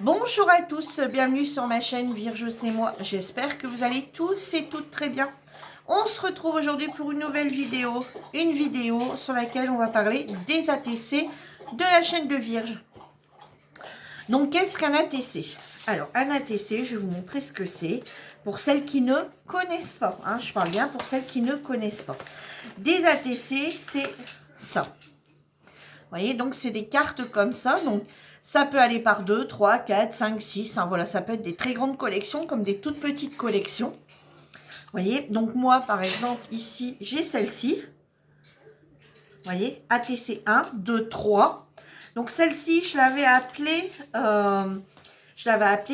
Bonjour à tous, bienvenue sur ma chaîne Vierge c'est moi. J'espère que vous allez tous et toutes très bien. On se retrouve aujourd'hui pour une nouvelle vidéo. Une vidéo sur laquelle on va parler des ATC de la chaîne de Vierge. Donc qu'est-ce qu'un ATC? Alors un ATC, je vais vous montrer ce que c'est pour celles qui ne connaissent pas. Hein, je parle bien pour celles qui ne connaissent pas. Des ATC, c'est ça. Vous voyez, donc c'est des cartes comme ça. Donc ça peut aller par 2, 3, 4, 5, 6. Hein, voilà, ça peut être des très grandes collections comme des toutes petites collections. Vous voyez, donc moi par exemple ici j'ai celle-ci. Vous voyez, ATC 1, 2, 3. Donc celle-ci je l'avais appelée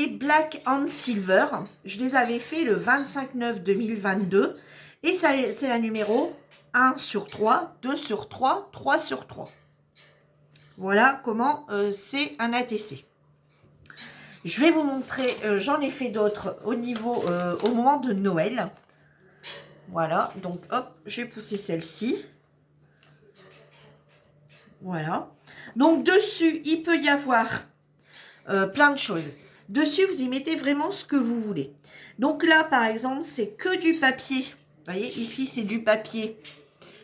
Black and Silver. Je les avais fait le 25/9/2022 et c'est la numéro 1 sur 3, 2 sur 3, 3 sur 3. Voilà comment c'est un ATC. Je vais vous montrer, j'en ai fait d'autres au moment de Noël. Voilà, donc hop, j'ai poussé celle-ci. Voilà. Donc dessus, il peut y avoir plein de choses. Dessus, vous y mettez vraiment ce que vous voulez. Donc là, par exemple, c'est que du papier. Vous voyez, ici, c'est du papier.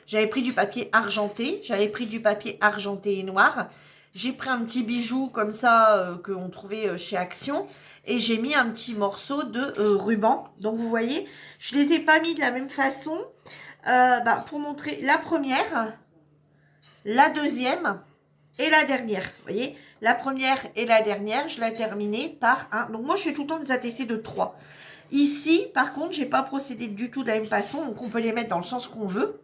J'avais pris du papier argenté. J'avais pris du papier argenté et noir. J'ai pris un petit bijou comme ça qu'on trouvait chez Action. Et j'ai mis un petit morceau de ruban. Donc, vous voyez, je ne les ai pas mis de la même façon. Pour montrer la première, la deuxième et la dernière. Vous voyez, la première et la dernière, je l'ai terminée par un. Donc, moi, je fais tout le temps des ATC de 3. Ici, par contre, je n'ai pas procédé du tout de la même façon. Donc, on peut les mettre dans le sens qu'on veut.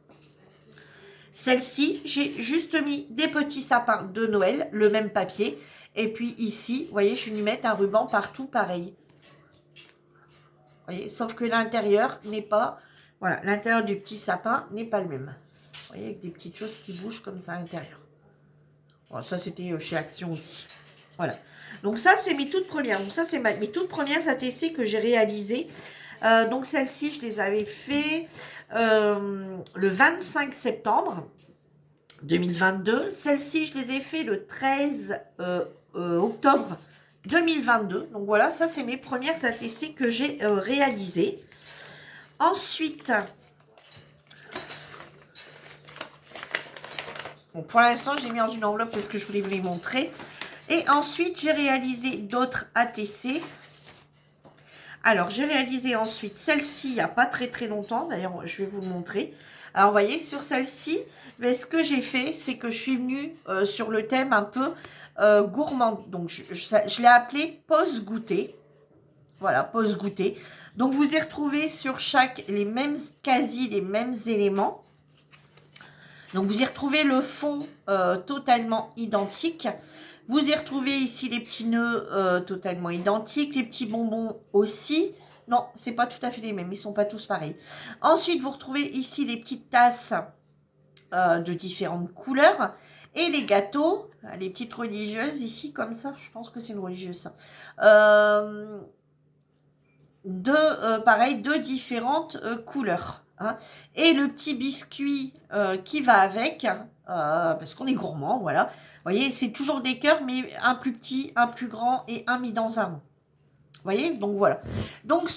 Celle-ci, j'ai juste mis des petits sapins de Noël, le même papier. Et puis ici, vous voyez, je vais lui mettre un ruban partout pareil. Vous voyez, sauf que l'intérieur n'est pas... Voilà, l'intérieur du petit sapin n'est pas le même. Vous voyez, avec des petites choses qui bougent comme ça à l'intérieur. Bon, ça, c'était chez Action aussi. Voilà. Donc ça, c'est mes toutes premières. Donc ça, c'est mes toutes premières ATC que j'ai réalisées. Donc celles-ci, je les avais fait le 25 septembre 2022. Celles-ci, je les ai fait le 13 octobre 2022. Donc voilà, ça, c'est mes premières ATC que j'ai réalisées. Ensuite, bon, pour l'instant, je l'ai mis dans une enveloppe parce que je voulais vous les montrer. Et ensuite, j'ai réalisé d'autres ATC. Alors, j'ai réalisé ensuite celle-ci il n'y a pas très très longtemps. D'ailleurs, je vais vous le montrer. Alors, vous voyez, sur celle-ci, ce que j'ai fait, c'est que je suis venue sur le thème un peu gourmand. Donc, je l'ai appelé pause goûter. Voilà, pause goûter. Donc, vous y retrouvez sur chaque, quasi les mêmes éléments. Donc, vous y retrouvez le fond totalement identique. Vous y retrouvez ici les petits nœuds totalement identiques, les petits bonbons aussi. Non, c'est pas tout à fait les mêmes, ils sont pas tous pareils. Ensuite, vous retrouvez ici les petites tasses de différentes couleurs. Et les gâteaux, les petites religieuses ici, comme ça, je pense que c'est une religieuse ça. Pareil, de différentes couleurs. Hein. Et le petit biscuit qui va avec, parce qu'on est gourmand, voilà. Vous voyez, c'est toujours des cœurs, mais un plus petit, un plus grand et un mis dans un rond. Vous voyez, donc voilà. Donc,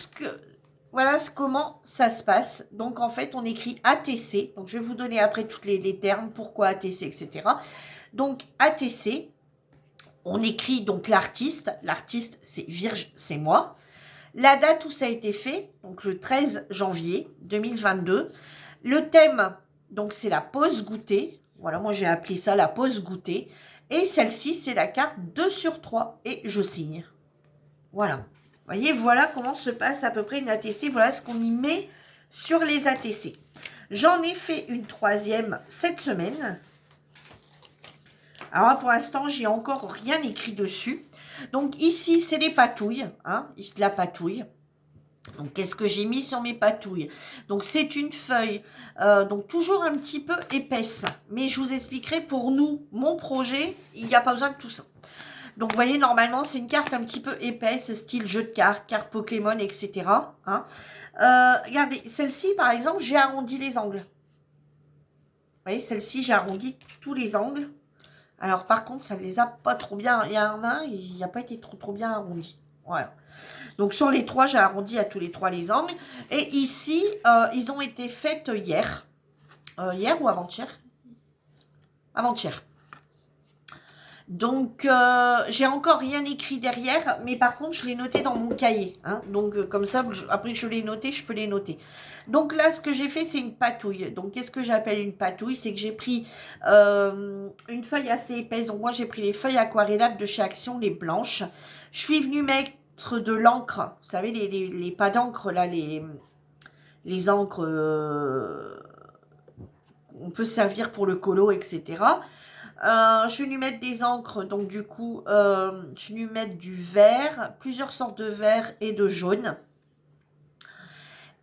voilà comment ça se passe. Donc, en fait, on écrit ATC. Donc, je vais vous donner après tous les termes, pourquoi ATC, etc. Donc, ATC, on écrit donc l'artiste. L'artiste, c'est Vierge, c'est moi. La date où ça a été fait, donc le 13 janvier 2022. Le thème, donc c'est la pause goûter. Voilà, moi j'ai appelé ça la pause goûter. Et celle-ci, c'est la carte 2 sur 3. Et je signe. Voilà. Vous voyez, voilà comment se passe à peu près une ATC. Voilà ce qu'on y met sur les ATC. J'en ai fait une troisième cette semaine. Alors pour l'instant, j'ai encore rien écrit dessus. Donc ici, c'est les patouilles, hein, la patouille. Donc qu'est-ce que j'ai mis sur mes patouilles? Donc c'est une feuille, donc toujours un petit peu épaisse. Mais je vous expliquerai pour nous, mon projet, il n'y a pas besoin de tout ça. Donc vous voyez, normalement, c'est une carte un petit peu épaisse, style jeu de cartes, carte Pokémon, etc. Hein. Regardez, celle-ci, par exemple, j'ai arrondi les angles. Vous voyez, celle-ci, j'ai arrondi tous les angles. Alors, par contre, ça ne les a pas trop bien. Il y en a un, il n'a pas été trop bien arrondi. Voilà. Donc, sur les trois, j'ai arrondi à tous les trois les angles. Et ici, ils ont été faites hier. Hier ou avant-hier? Avant-hier. Donc, j'ai encore rien écrit derrière, mais par contre, je l'ai noté dans mon cahier. Hein. Donc, comme ça, après que je l'ai noté, je peux les noter. Donc là, ce que j'ai fait, c'est une patouille. Donc, qu'est-ce que j'appelle une patouille? C'est que j'ai pris une feuille assez épaisse. Donc, moi, j'ai pris les feuilles aquarellables de chez Action, les blanches. Je suis venue mettre de l'encre. Vous savez, les pas d'encre, là, les encres, on peut servir pour le colo, etc. Je vais lui mettre des encres, donc du coup, je vais lui mettre du vert, plusieurs sortes de vert et de jaune.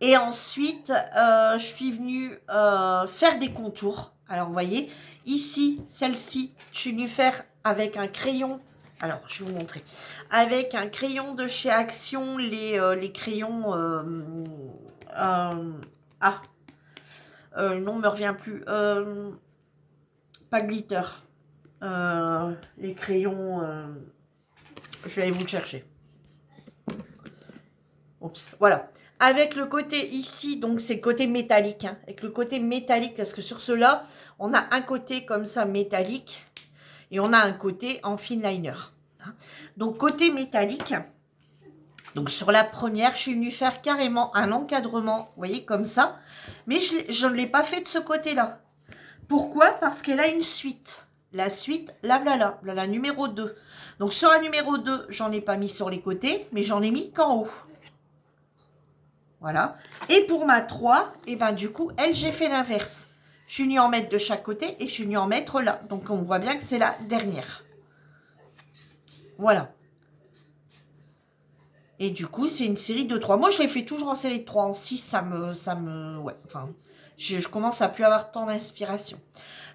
Et ensuite, je suis venue faire des contours. Alors, vous voyez, ici, celle-ci, je suis venue faire avec un crayon. Alors, je vais vous montrer. Avec un crayon de chez Action, les crayons... le nom ne me revient plus. Pas glitter. Les crayons, je vais aller vous le chercher. Oups, voilà. Avec le côté ici, donc c'est côté métallique. Hein, avec le côté métallique, parce que sur ceux-là, on a un côté comme ça métallique et on a un côté en fineliner. Hein. Donc côté métallique, donc sur la première, je suis venue faire carrément un encadrement, vous voyez, comme ça. Mais je ne l'ai pas fait de ce côté-là. Pourquoi? Parce qu'elle a une suite. La suite, là, voilà, numéro 2. Donc, sur la numéro 2, j'en ai pas mis sur les côtés, mais j'en ai mis qu'en haut. Voilà. Et pour ma 3, et ben du coup, elle, j'ai fait l'inverse. Je suis venue en mettre de chaque côté et je suis venue en mettre là. Donc, on voit bien que c'est la dernière. Voilà. Et du coup, c'est une série de 3. Moi, je les fais toujours en série de 3. En 6, ça me... Ouais, enfin, je commence à plus avoir tant d'inspiration.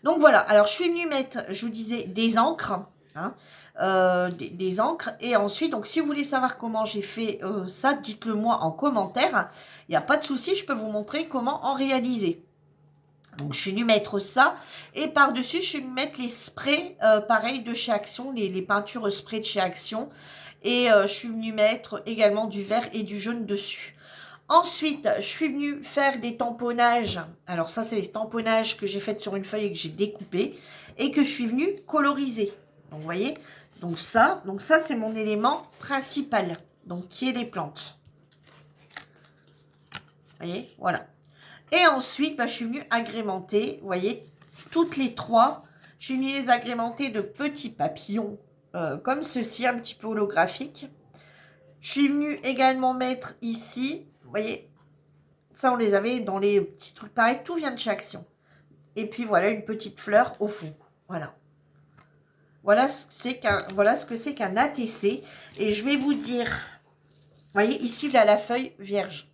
Donc voilà, alors je suis venue mettre, je vous disais, des encres, hein, des encres. Et ensuite, donc si vous voulez savoir comment j'ai fait ça, dites-le moi en commentaire. Il n'y a pas de souci, je peux vous montrer comment en réaliser. Donc je suis venue mettre ça. Et par-dessus, je suis venue mettre les sprays, pareil, de chez Action, les peintures spray de chez Action. Et je suis venue mettre également du vert et du jaune dessus. Ensuite, je suis venue faire des tamponnages. Alors ça, c'est les tamponnages que j'ai fait sur une feuille et que j'ai découpé. Et que je suis venue coloriser. Donc, vous voyez, donc ça c'est mon élément principal. Donc, qui est les plantes. Vous voyez, voilà. Et ensuite, bah, je suis venue agrémenter, vous voyez, toutes les trois. Je suis venue les agrémenter de petits papillons comme ceci, un petit peu holographique. Je suis venue également mettre ici... Vous voyez, ça, on les avait dans les petits trucs pareils. Tout vient de chez Action. Et puis, voilà, une petite fleur au fond. Voilà. Voilà ce que c'est qu'un ATC. Et je vais vous dire... Vous voyez, ici, là, la feuille vierge.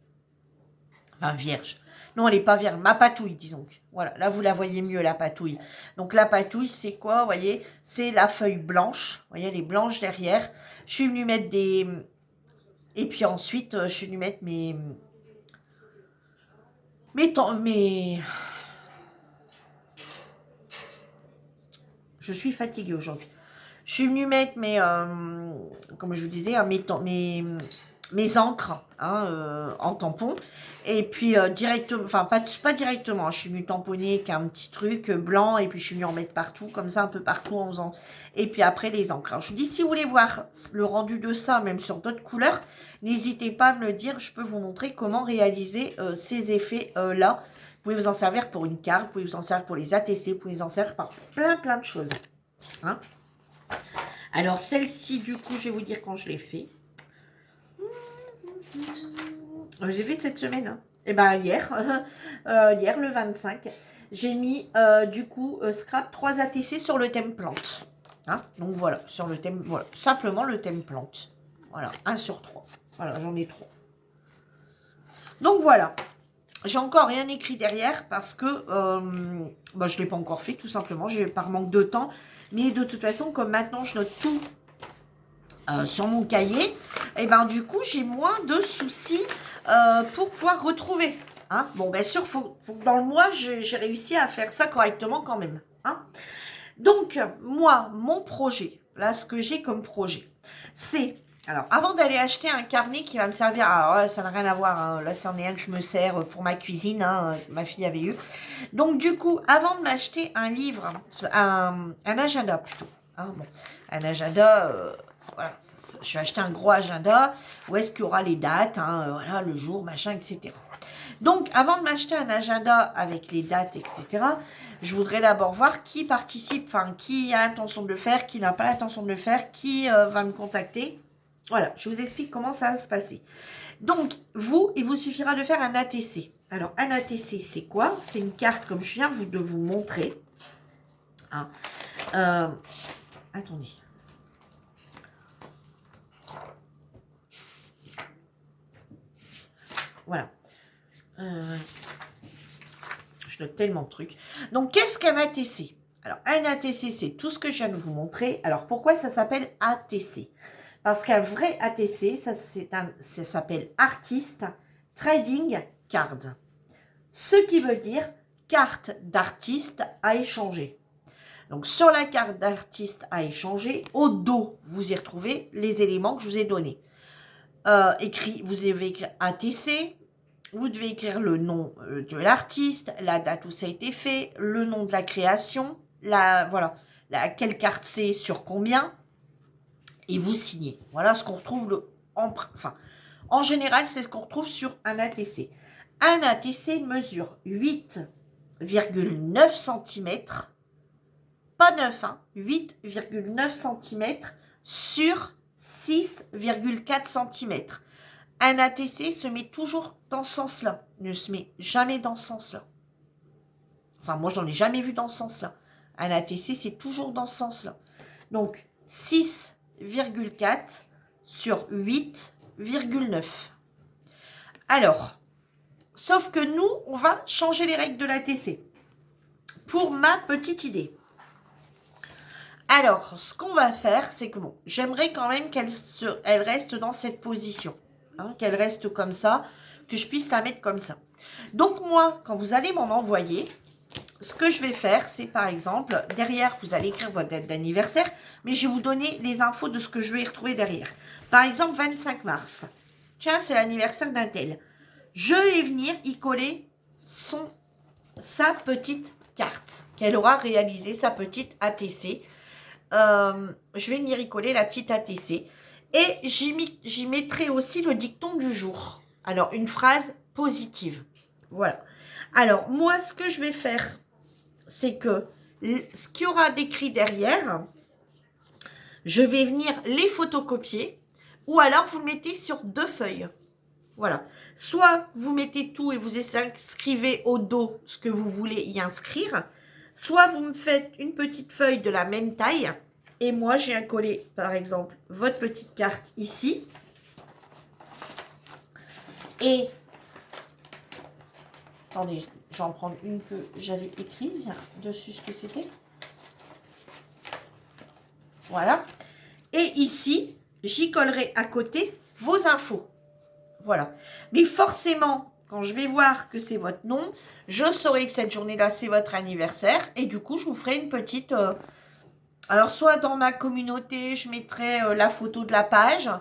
Enfin, vierge. Non, elle n'est pas vierge. Ma patouille, disons. Voilà, là, vous la voyez mieux, la patouille. Donc, la patouille, c'est quoi? Vous voyez, c'est la feuille blanche. Vous voyez, elle est blanche derrière. Je suis venue mettre des... Et puis ensuite, je suis venue mettre mes... Je suis fatiguée aujourd'hui. Je suis venue mettre comme je vous disais, hein, mes encres hein, en tampon. Et puis directement, enfin pas directement, je suis venue tamponner avec un petit truc blanc et puis je suis venue en mettre partout, comme ça un peu partout en faisant. Et puis après les encres. Alors je vous dis, si vous voulez voir le rendu de ça, même sur d'autres couleurs, n'hésitez pas à me le dire, je peux vous montrer comment réaliser ces effets là. Vous pouvez vous en servir pour une carte, vous pouvez vous en servir pour les ATC, vous pouvez vous en servir par plein de choses. Hein. Alors, celle-ci, du coup, je vais vous dire quand je l'ai fait. J'ai fait cette semaine. Hein. Et bien, hier, hier, le 25, j'ai mis, du coup, scrap 3 ATC sur le thème plante. Hein. Donc, voilà, sur le thème, voilà, simplement le thème plante. Voilà, 1 sur 3. Voilà, j'en ai 3. Donc, voilà. J'ai encore rien écrit derrière parce que bah, je ne l'ai pas encore fait, tout simplement. J'ai par manque de temps. Mais de toute façon, comme maintenant, je note tout sur mon cahier, et ben du coup, j'ai moins de soucis pour pouvoir retrouver. Hein. Bon, bien sûr, faut que dans le mois, j'ai réussi à faire ça correctement quand même. Hein. Donc, moi, mon projet, là, ce que j'ai comme projet, c'est... Alors, avant d'aller acheter un carnet qui va me servir... Alors là, ça n'a rien à voir, hein, là, c'en est un que je me sers pour ma cuisine, hein, ma fille avait eu. Donc, du coup, avant de m'acheter un livre, un agenda plutôt, hein, bon, un agenda... voilà, je vais acheter un gros agenda où est-ce qu'il y aura les dates, hein, voilà, le jour, machin, etc. Donc, avant de m'acheter un agenda avec les dates, etc., je voudrais d'abord voir qui participe, enfin, qui a l'intention de le faire, qui n'a pas l'intention de le faire, qui va me contacter. Voilà, je vous explique comment ça va se passer. Donc, vous, il vous suffira de faire un ATC. Alors, un ATC, c'est quoi? C'est une carte, comme je viens de vous montrer. Hein. Attendez. Voilà. Je note tellement de trucs. Donc, qu'est-ce qu'un ATC? Alors, un ATC, c'est tout ce que je viens de vous montrer. Alors, pourquoi ça s'appelle ATC? Parce qu'un vrai ATC, ça s'appelle Artist Trading Card. Ce qui veut dire carte d'artiste à échanger. Donc, sur la carte d'artiste à échanger, au dos, vous y retrouvez les éléments que je vous ai donnés. Vous devez écrire ATC, vous devez écrire le nom de l'artiste, la date où ça a été fait, le nom de la création, voilà, quelle carte c'est, sur combien, et vous signez. Voilà ce qu'on retrouve en général, c'est ce qu'on retrouve sur un ATC. Un ATC mesure 8,9 cm, pas 9, hein, 8,9 cm sur 6,4 cm. Un ATC se met toujours dans ce sens-là, ne se met jamais dans ce sens-là. Enfin, moi, je n'en ai jamais vu dans ce sens-là. Un ATC, c'est toujours dans ce sens-là. Donc, 6,4 sur 8,9. Alors, sauf que nous, on va changer les règles de l'ATC. Pour ma petite idée. Alors, ce qu'on va faire, c'est que bon, j'aimerais quand même qu'elle reste dans cette position. Hein, qu'elle reste comme ça, que je puisse la mettre comme ça. Donc moi, quand vous allez m'en envoyer, ce que je vais faire, c'est par exemple, derrière, vous allez écrire votre date d'anniversaire, mais je vais vous donner les infos de ce que je vais y retrouver derrière. Par exemple, 25 mars. Tiens, c'est l'anniversaire d'un tel. Je vais venir y coller sa petite carte qu'elle aura réalisée, sa petite ATC. Je vais venir y coller la petite ATC. Et j'y mettrai aussi le dicton du jour. Alors, une phrase positive. Voilà. Alors, moi, ce que je vais faire, c'est que ce qu'il y aura d'écrit derrière, je vais venir les photocopier ou alors vous le mettez sur 2 feuilles. Voilà. Soit vous mettez tout et vous inscrivez au dos ce que vous voulez y inscrire, soit vous me faites une petite feuille de la même taille. Et moi, j'ai un collé, par exemple, votre petite carte ici. Et, attendez, je vais en prendre une que j'avais écrite dessus, ce que c'était. Voilà. Et ici, j'y collerai à côté vos infos. Voilà. Mais forcément, quand je vais voir que c'est votre nom, je saurai que cette journée-là, c'est votre anniversaire. Et du coup, je vous ferai une petite... alors, soit dans ma communauté, je mettrai la photo de la page.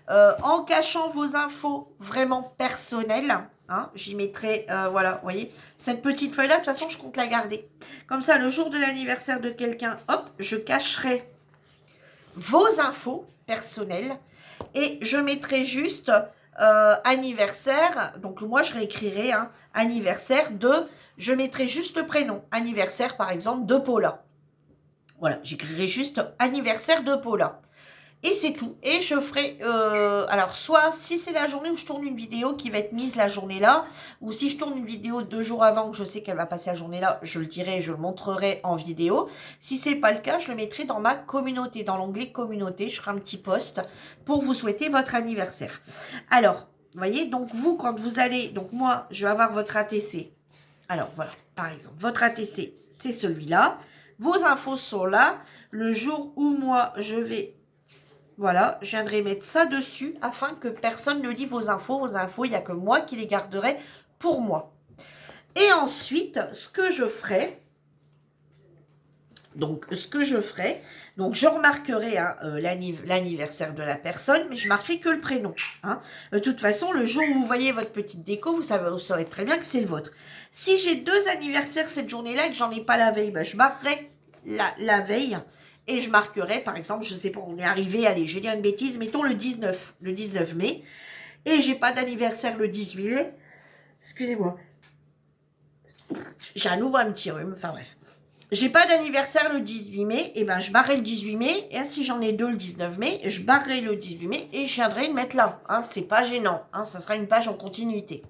En cachant vos infos vraiment personnelles, hein, j'y mettrai, voilà, vous voyez, cette petite feuille-là, de toute façon, je compte la garder. Comme ça, le jour de l'anniversaire de quelqu'un, hop, je cacherai vos infos personnelles et je mettrai juste anniversaire. Donc, moi, je réécrirai hein, anniversaire de, je mettrai juste le prénom. Anniversaire, par exemple, de Paula. Voilà, j'écrirai juste anniversaire de Paula. Et c'est tout. Et je ferai, alors soit si c'est la journée où je tourne une vidéo qui va être mise la journée-là, ou si je tourne une vidéo 2 jours avant que je sais qu'elle va passer la journée-là, je le dirai, je le montrerai en vidéo. Si c'est pas le cas, je le mettrai dans ma communauté, dans l'onglet communauté, je ferai un petit post pour vous souhaiter votre anniversaire. Alors, vous voyez, donc vous, quand vous allez, donc moi, je vais avoir votre ATC. Alors voilà, par exemple, votre ATC, c'est celui-là. Vos infos sont là. Le jour où moi, je vais... Voilà, je viendrai mettre ça dessus afin que personne ne lit vos infos. Vos infos, il n'y a que moi qui les garderai pour moi. Et ensuite, ce que je ferai, Donc, ce que je ferai, donc je remarquerai hein, l'anniversaire de la personne, mais je marquerai que le prénom. Hein. De toute façon, le jour où vous voyez votre petite déco, vous saurez très bien que c'est le vôtre. Si j'ai 2 anniversaires cette journée-là et que j'en ai pas la veille, ben, je marquerai la veille et je marquerai, par exemple, je sais pas, on est arrivé, allez, je vais dire une bêtise, mettons le 19 mai, et j'ai pas d'anniversaire le 18 mai. Excusez-moi. J'ai à nouveau un petit rhume, enfin bref. J'ai pas d'anniversaire le 18 mai, et ben je barrerai le 18 mai, et si j'en ai 2 le 19 mai, je barrerai le 18 mai, et je viendrai le mettre là. Hein, c'est pas gênant, hein, ça sera une page en continuité.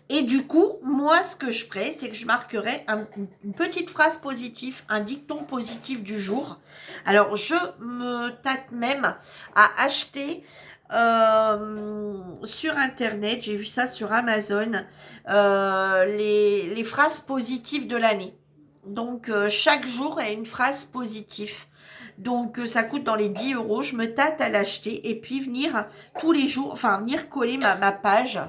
Et du coup, moi, ce que je ferai, c'est que je marquerai une petite phrase positive, un dicton positif du jour. Alors, je me tâte même à acheter sur Internet, j'ai vu ça sur Amazon, les phrases positives de l'année. Donc, chaque jour, il y a une phrase positive. Donc, ça coûte dans les 10 euros. Je me tâte à l'acheter et puis venir tous les jours, enfin, venir coller ma page.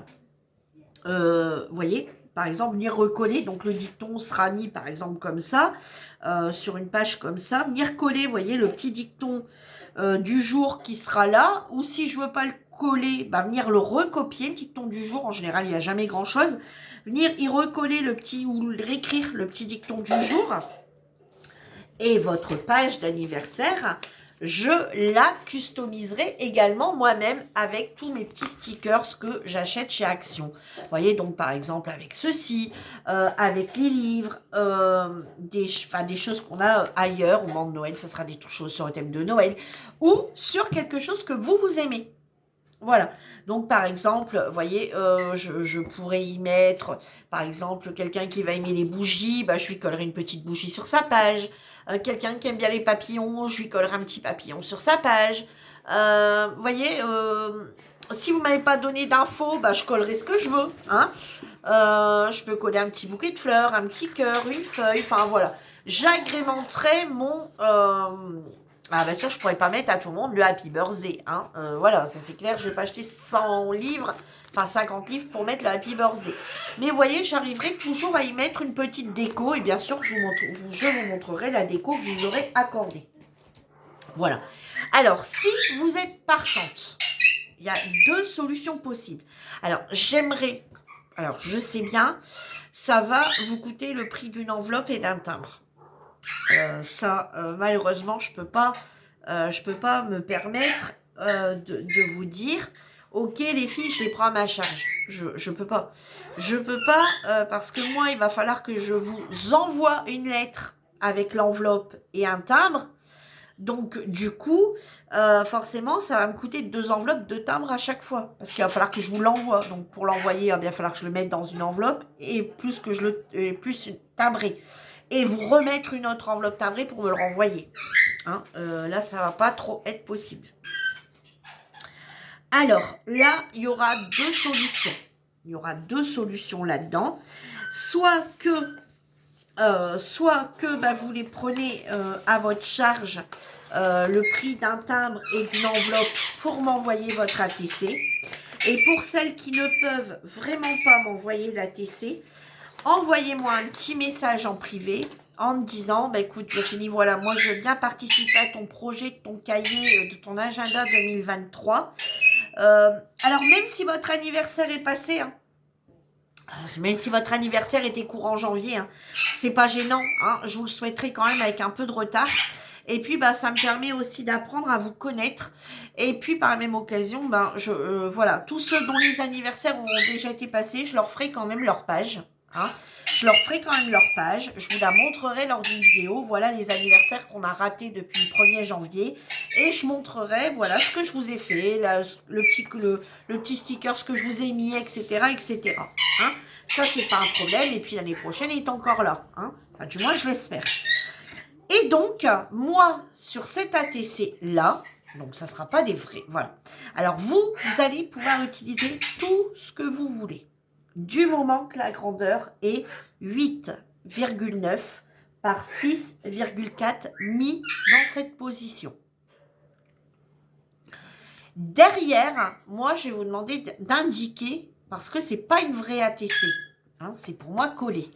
Vous voyez, par exemple, venir recoller, donc le dicton sera mis par exemple comme ça, sur une page comme ça, venir coller, vous voyez, le petit dicton du jour qui sera là, ou si je veux pas le coller, bah, venir le recopier, le dicton du jour, en général il n'y a jamais grand chose, venir y recoller le petit, ou réécrire le petit dicton du jour, et votre page d'anniversaire, je la customiserai également moi-même avec tous mes petits stickers que j'achète chez Action. Vous voyez, donc par exemple avec ceci, avec les livres, des choses qu'on a ailleurs au moment de Noël, ça sera des choses sur le thème de Noël, ou sur quelque chose que vous aimez. Voilà, donc par exemple, vous voyez, je pourrais y mettre, par exemple, quelqu'un qui va aimer les bougies, bah, je lui collerai une petite bougie sur sa page. Quelqu'un qui aime bien les papillons, je lui collerai un petit papillon sur sa page. Vous voyez, si vous ne m'avez pas donné d'infos, bah, je collerai ce que je veux. Hein. Je peux coller un petit bouquet de fleurs, un petit cœur, une feuille, enfin voilà. J'agrémenterai mon... Ah bien sûr, je pourrais pas mettre à tout le monde le Happy Birthday. Hein. Voilà, ça c'est clair, je vais pas acheter 100 livres, enfin 50 livres pour mettre le Happy Birthday. Mais vous voyez, j'arriverai toujours à y mettre une petite déco. Et bien sûr, je vous montrerai la déco que je vous aurai accordée. Voilà. Alors, si vous êtes partante, il y a 2 solutions possibles. Alors, alors je sais bien, ça va vous coûter le prix d'une enveloppe et d'un timbre. Malheureusement, je peux pas me permettre de vous dire, ok les filles, je les prends à ma charge. Je peux pas. Je peux pas parce que moi, il va falloir que je vous envoie une lettre avec l'enveloppe et un timbre. Donc, du coup, forcément, ça va me coûter 2 enveloppes de timbre à chaque fois. Parce qu'il va falloir que je vous l'envoie. Donc, pour l'envoyer, il va falloir que je le mette dans une enveloppe et plus timbré. Et vous remettre une autre enveloppe timbrée pour me le renvoyer. Hein, là, ça va pas trop être possible. Alors, là, il y aura 2 solutions. Il y aura 2 solutions là-dedans. Soit que bah, vous les prenez à votre charge, le prix d'un timbre et d'une enveloppe pour m'envoyer votre ATC. Et pour celles qui ne peuvent vraiment pas m'envoyer l'ATC, envoyez-moi un petit message en privé en me disant, bah, écoute Virginie, voilà, moi je veux bien participer à ton projet, de ton cahier, de ton agenda 2023. Alors même si votre anniversaire est passé, hein, même si votre anniversaire était courant janvier, hein, c'est pas gênant, hein, je vous le souhaiterais quand même avec un peu de retard. Et puis, bah, ça me permet aussi d'apprendre à vous connaître. Et puis, par la même occasion, ben, voilà, tous ceux dont les anniversaires ont déjà été passés, je leur ferai quand même leur page. Hein. Je leur ferai quand même leur page. Je vous la montrerai lors d'une vidéo. Voilà les anniversaires qu'on a ratés depuis le 1er janvier. Et je montrerai, voilà, ce que je vous ai fait, le petit sticker, ce que je vous ai mis, etc., etc. Hein. Ça, c'est pas un problème. Et puis, l'année prochaine, il est encore là. Hein. Enfin, du moins, je l'espère. Et donc, moi, sur cet ATC-là, donc ça ne sera pas des vrais, voilà. Alors, vous allez pouvoir utiliser tout ce que vous voulez, du moment que la grandeur est 8,9 par 6,4 mis dans cette position. Derrière, moi, je vais vous demander d'indiquer, parce que ce n'est pas une vraie ATC, hein, c'est pour moi collé.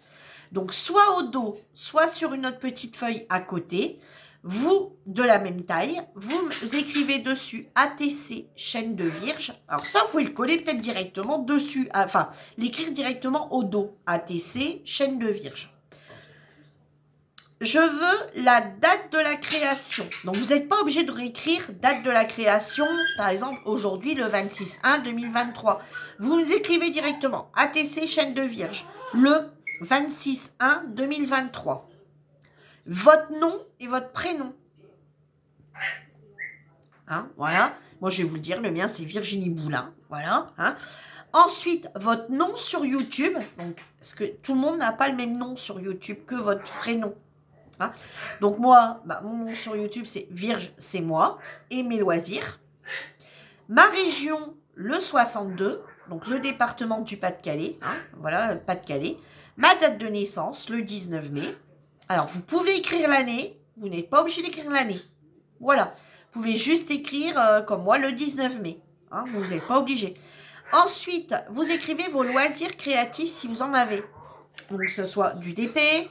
Donc, soit au dos, soit sur une autre petite feuille à côté, vous, de la même taille, vous écrivez dessus ATC, chaîne de Vierge. Alors ça, vous pouvez le coller peut-être directement dessus, enfin, l'écrire directement au dos. ATC, chaîne de Vierge. Je veux la date de la création. Donc, vous n'êtes pas obligé de réécrire date de la création, par exemple, aujourd'hui, le 26/1/2023. Vous nous écrivez directement ATC, chaîne de Vierge, le 26/1/2023. Votre nom et votre prénom. Hein, voilà. Moi, je vais vous le dire, le mien, c'est Virginie Boulin. Voilà. Hein. Ensuite, votre nom sur YouTube. Donc, parce que tout le monde n'a pas le même nom sur YouTube que votre prénom. Hein. Donc, moi, mon nom sur YouTube, c'est Virge, c'est moi. Et mes loisirs. Ma région, le 62. Donc, le département du Pas-de-Calais. Hein, voilà, le Pas-de-Calais. Ma date de naissance, le 19 mai. Alors, vous pouvez écrire l'année, vous n'êtes pas obligé d'écrire l'année. Voilà, vous pouvez juste écrire comme moi le 19 mai. Hein, vous n'êtes pas obligé. Ensuite, vous écrivez vos loisirs créatifs si vous en avez. Donc, que ce soit du DP,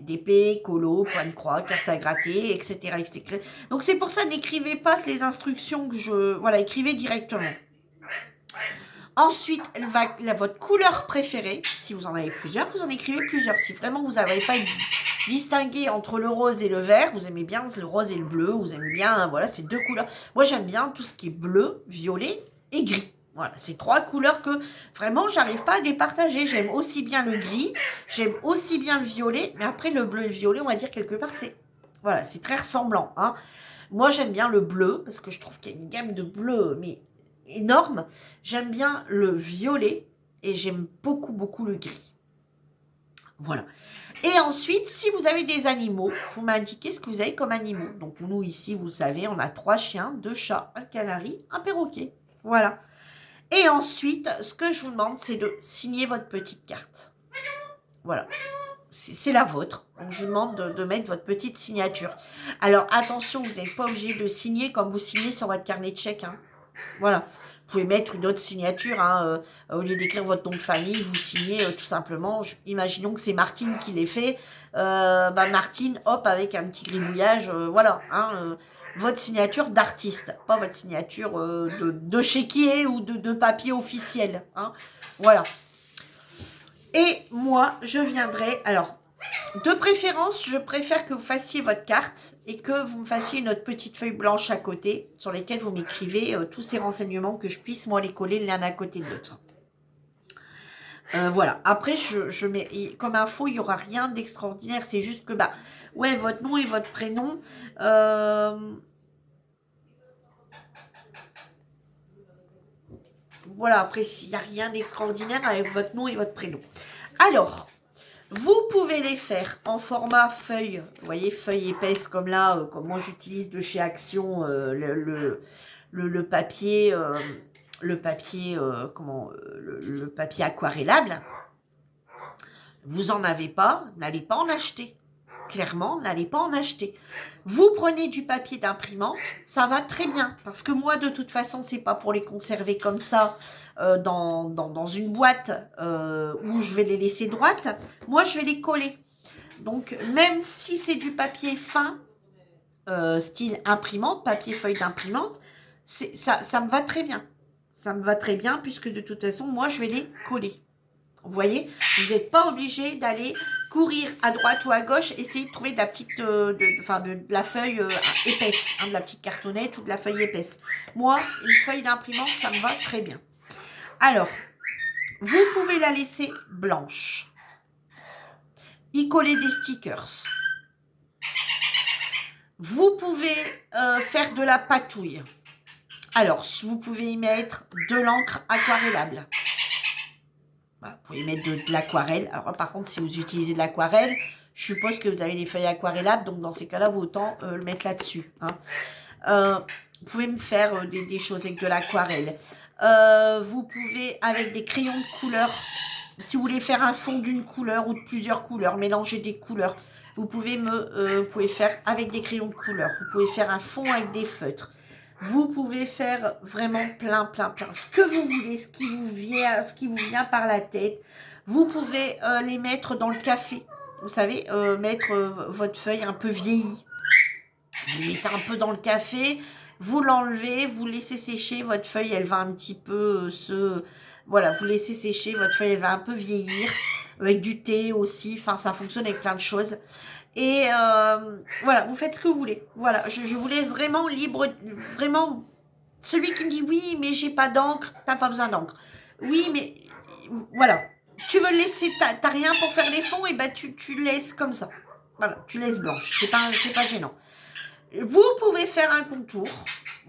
DP, colo, point de croix, carte à gratter, etc. etc. Donc, c'est pour ça, n'écrivez pas les instructions que je... Voilà, écrivez directement. Ensuite, votre couleur préférée, si vous en avez plusieurs, vous en écrivez plusieurs. Si vraiment vous n'avez pas distingué entre le rose et le vert, vous aimez bien le rose et le bleu, vous aimez bien, voilà, ces deux couleurs. Moi, j'aime bien tout ce qui est bleu, violet et gris. Voilà, c'est trois couleurs que vraiment, j'arrive pas à les partager. J'aime aussi bien le gris, j'aime aussi bien le violet, mais après, le bleu et le violet, on va dire quelque part, c'est voilà, c'est très ressemblant. Hein. Moi, j'aime bien le bleu, parce que je trouve qu'il y a une gamme de bleu, mais énorme. J'aime bien le violet et j'aime beaucoup, beaucoup le gris. Voilà. Et ensuite, si vous avez des animaux, vous m'indiquez ce que vous avez comme animaux. Donc, nous, ici, vous savez, on a 3 chiens, 2 chats, un canari, un perroquet. Voilà. Et ensuite, ce que je vous demande, c'est de signer votre petite carte. Voilà. C'est la vôtre. Donc, je vous demande de mettre votre petite signature. Alors, attention, vous n'êtes pas obligé de signer comme vous signez sur votre carnet de chèques. Hein. Voilà. Vous pouvez mettre une autre signature. Hein, au lieu d'écrire votre nom de famille, vous signez tout simplement. Imaginons que c'est Martine qui l'ait fait. Martine, hop, avec un petit gribouillage. Voilà. Hein, votre signature d'artiste. Pas votre signature de chéquier ou de papier officiel. Hein, voilà. Et moi, je viendrai... Alors, de préférence, je préfère que vous fassiez votre carte et que vous me fassiez une autre petite feuille blanche à côté sur lesquelles vous m'écrivez tous ces renseignements que je puisse, moi, les coller l'un à côté de l'autre. Voilà. Après, je mets... Comme info, il n'y aura rien d'extraordinaire. C'est juste que, ouais, votre nom et votre prénom... Voilà, après, il n'y a rien d'extraordinaire avec votre nom et votre prénom. Alors... Vous pouvez les faire en format feuille, vous voyez, feuille épaisse comme là, comme moi j'utilise de chez Action le papier, le papier aquarellable. Vous n'en avez pas, n'allez pas en acheter. Clairement, n'allez pas en acheter. Vous prenez du papier d'imprimante, ça va très bien. Parce que moi, de toute façon, c'est pas pour les conserver comme ça dans une boîte où je vais les laisser droites. Moi, je vais les coller. Donc, même si c'est du papier fin, style imprimante, papier feuille d'imprimante, ça me va très bien. Ça me va très bien puisque de toute façon, moi, je vais les coller. Vous voyez, vous n'êtes pas obligé d'aller courir à droite ou à gauche, essayer de trouver de la petite, de la feuille épaisse, hein, de la petite cartonnette ou de la feuille épaisse. Moi, une feuille d'imprimante, ça me va très bien. Alors, vous pouvez la laisser blanche. Y coller des stickers. Vous pouvez faire de la patouille. Alors, vous pouvez y mettre de l'encre aquarellable. Vous pouvez mettre de l'aquarelle. Alors, par contre, si vous utilisez de l'aquarelle, je suppose que vous avez des feuilles aquarellables. Donc, dans ces cas-là, vous autant le mettre là-dessus. Hein. Vous pouvez me faire des choses avec de l'aquarelle. Vous pouvez, avec des crayons de couleur, si vous voulez faire un fond d'une couleur ou de plusieurs couleurs, mélanger des couleurs, vous pouvez faire avec des crayons de couleur. Vous pouvez faire un fond avec des feutres. Vous pouvez faire vraiment plein. Ce que vous voulez, ce qui vous vient par la tête. Vous pouvez les mettre dans le café. Vous savez, mettre votre feuille un peu vieillie. Vous mettez un peu dans le café, vous l'enlevez, vous laissez sécher, votre feuille, elle va un petit peu Voilà, vous laissez sécher, votre feuille, elle va un peu vieillir, avec du thé aussi, enfin, ça fonctionne avec plein de choses. Et voilà, vous faites ce que vous voulez. Voilà, je vous laisse vraiment libre, vraiment, celui qui me dit, oui, mais j'ai pas d'encre, t'as pas besoin d'encre. Oui, mais voilà, tu veux le laisser, t'as rien pour faire les fonds, et ben tu laisses comme ça. Voilà, tu laisses blanche, c'est pas gênant. Vous pouvez faire un contour.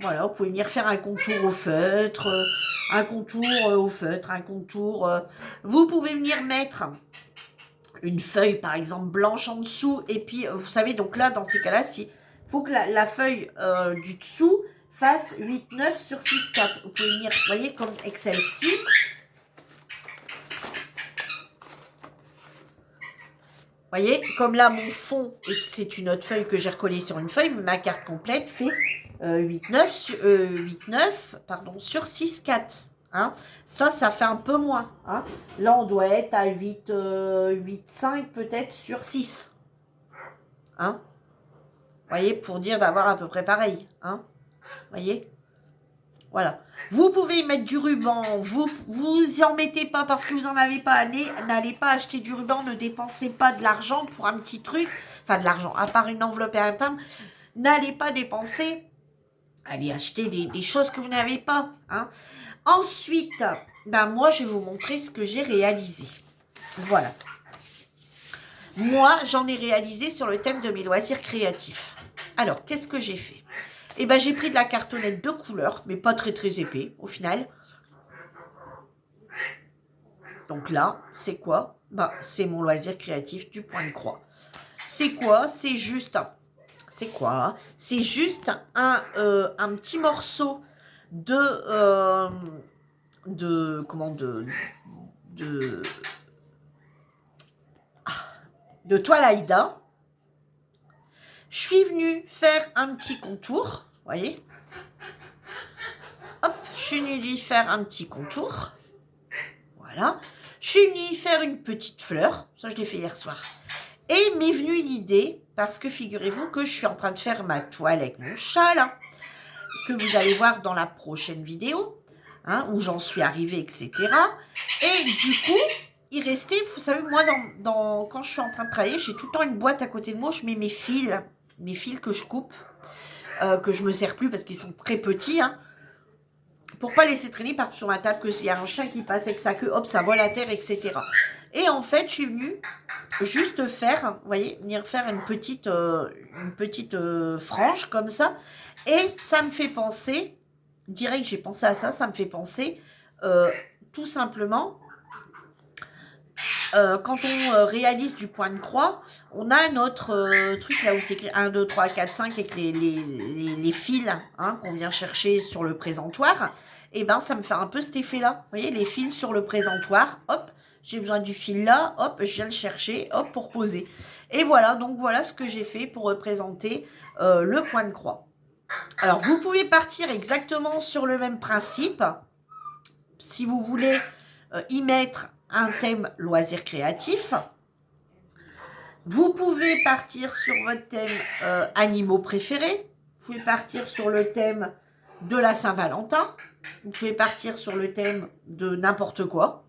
Voilà, vous pouvez venir faire un contour au feutre, un contour au feutre, un contour. Vous pouvez venir mettre une feuille, par exemple, blanche en dessous. Et puis, vous savez, donc là, dans ces cas-là, il faut que la feuille du dessous fasse 8-9 sur 6-4. Vous pouvez venir, vous voyez, comme avec celle-ci. Voyez, comme là, mon fond, c'est une autre feuille que j'ai recollée sur une feuille, mais ma carte complète fait 8-9 sur 6-4. Hein. Ça fait un peu moins. Hein. Là, on doit être à 8-5 peut-être sur 6. Hein. Voyez, pour dire d'avoir à peu près pareil. Hein. Voyez. Voilà. Vous pouvez y mettre du ruban, vous en mettez pas parce que vous en avez pas, n'allez pas acheter du ruban, ne dépensez pas de l'argent pour un petit truc, enfin de l'argent, à part une enveloppe et un timbre, n'allez pas dépenser, allez acheter des choses que vous n'avez pas. Hein. Ensuite, ben moi je vais vous montrer ce que j'ai réalisé. Voilà. Moi, j'en ai réalisé sur le thème de mes loisirs créatifs. Alors, qu'est-ce que j'ai fait ? Eh ben, j'ai pris de la cartonnette de couleur, mais pas très très épais au final. Donc là, c'est quoi ? Ben, c'est mon loisir créatif du point de croix. C'est quoi ? C'est juste... C'est quoi ? C'est juste un petit morceau de toile Aïda. Je suis venue faire un petit contour, vous voyez. Hop, je suis venue lui faire un petit contour. Voilà. Je suis venue faire une petite fleur. Ça, je l'ai fait hier soir. Et m'est venue l'idée, parce que figurez-vous que je suis en train de faire ma toile avec mon chat, là, que vous allez voir dans la prochaine vidéo, hein, où j'en suis arrivée, etc. Et du coup, il restait, vous savez, moi, quand je suis en train de travailler, j'ai tout le temps une boîte à côté de moi, je mets mes fils que je coupe, que je me sers plus parce qu'ils sont très petits, hein, pour pas laisser traîner partout sur ma table, que s'il y a un chat qui passe avec sa queue, hop, ça vole à terre, etc. Et en fait, je suis venue juste faire, vous voyez, venir faire une petite frange comme ça. Et ça me fait penser, direct, j'ai pensé à ça, ça me fait penser tout simplement, quand on réalise du point de croix, on a notre truc là où c'est écrit 1, 2, 3, 4, 5 avec les fils, hein, qu'on vient chercher sur le présentoir. Et ben ça me fait un peu cet effet là. Vous voyez, les fils sur le présentoir, hop, j'ai besoin du fil là, hop, je viens le chercher, hop, pour poser. Et voilà, donc voilà ce que j'ai fait pour représenter le point de croix. Alors, vous pouvez partir exactement sur le même principe. Si vous voulez y mettre un thème loisir créatif, vous pouvez partir sur votre thème animaux préférés. Vous pouvez partir sur le thème de la Saint-Valentin. Vous pouvez partir sur le thème de n'importe quoi.